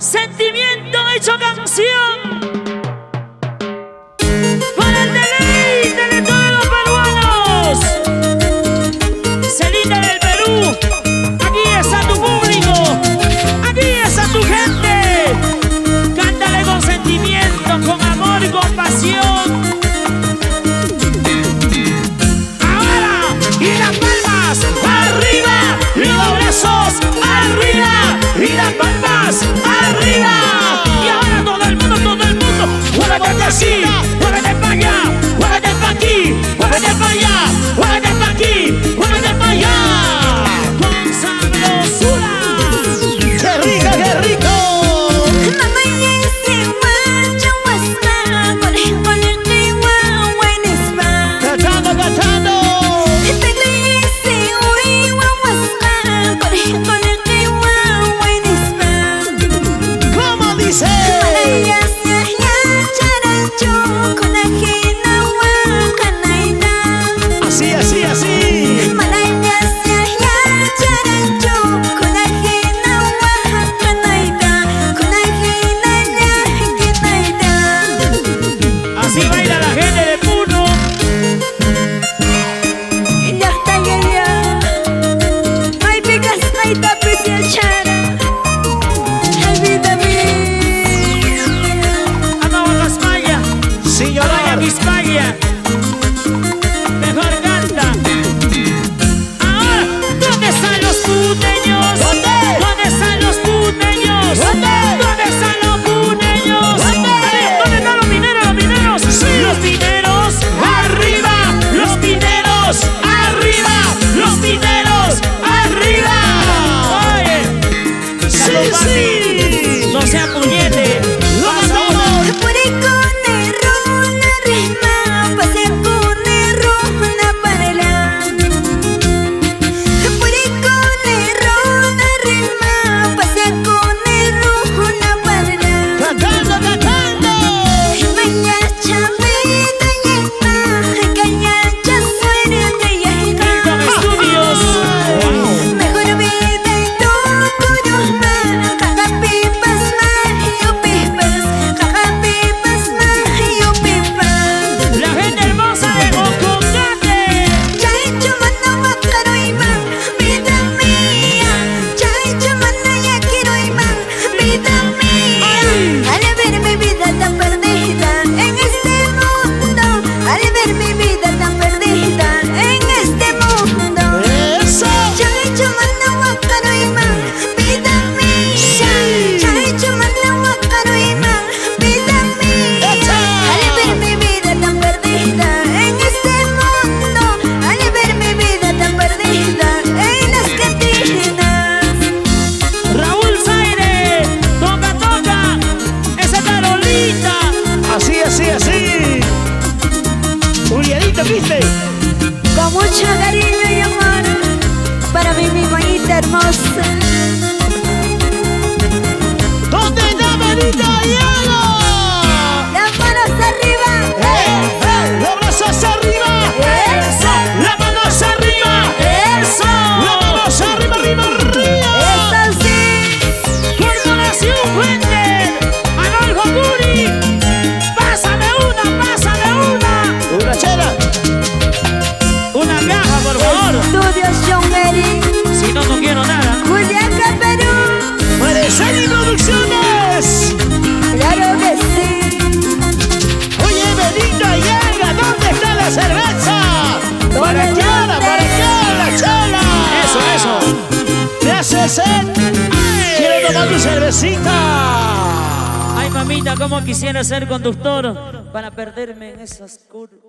Sentimiento hecho canción. Para el deleite de todos los peruanos. Celita del Perú. Aquí está tu público. Aquí está tu gente. Cántale con sentimiento, con amor y con pasión. Ahora, y las palmas arriba, y los brazos arriba, y las palmas arriba. Y ahora todo el mundo, muévete para así, muévete para allá, muévete para aquí, muévete para allá, muévete para aquí, muévete para allá. Con sabrosura. ¡Qué rico, qué rico! Cantando, cantando. ¿Cómo dice? Así, así, así. Así baila la gente de Puno. Señora Vizcaya, mejor canta. Ahora, ¿dónde están los puteños? ¿Dónde están los puteños? ¿Dónde están los puteños? ¿Dónde están los mineros? Los mineros, sí. Los mineros arriba, los mineros arriba, los mineros arriba. Oye, sí, sí. No sea puñete. ¿Viste? Con mucho cariño y amor para mi mamita hermosa. ¿Dónde está Benita Diego? Las manos arriba. Los brazos arriba. Eso. Las manos arriba. Eso. Las manos arriba, arriba, arriba. Eso sí. Corporación Fuente. Adolfo Curi. Pásame una. Una chela. Una caja, por favor. Estudios John Eric. Si no, no quiero nada. Juliaca, Perú. Maresani Producciones. Claro que sí. Oye, Benita llega. ¿Dónde está la cerveza? Para acá, la chela. Eso. ¿Me hace sed? Quiero tomar tu cervecita. Ay, mamita, cómo quisiera ser conductor para perderme en esas curvas.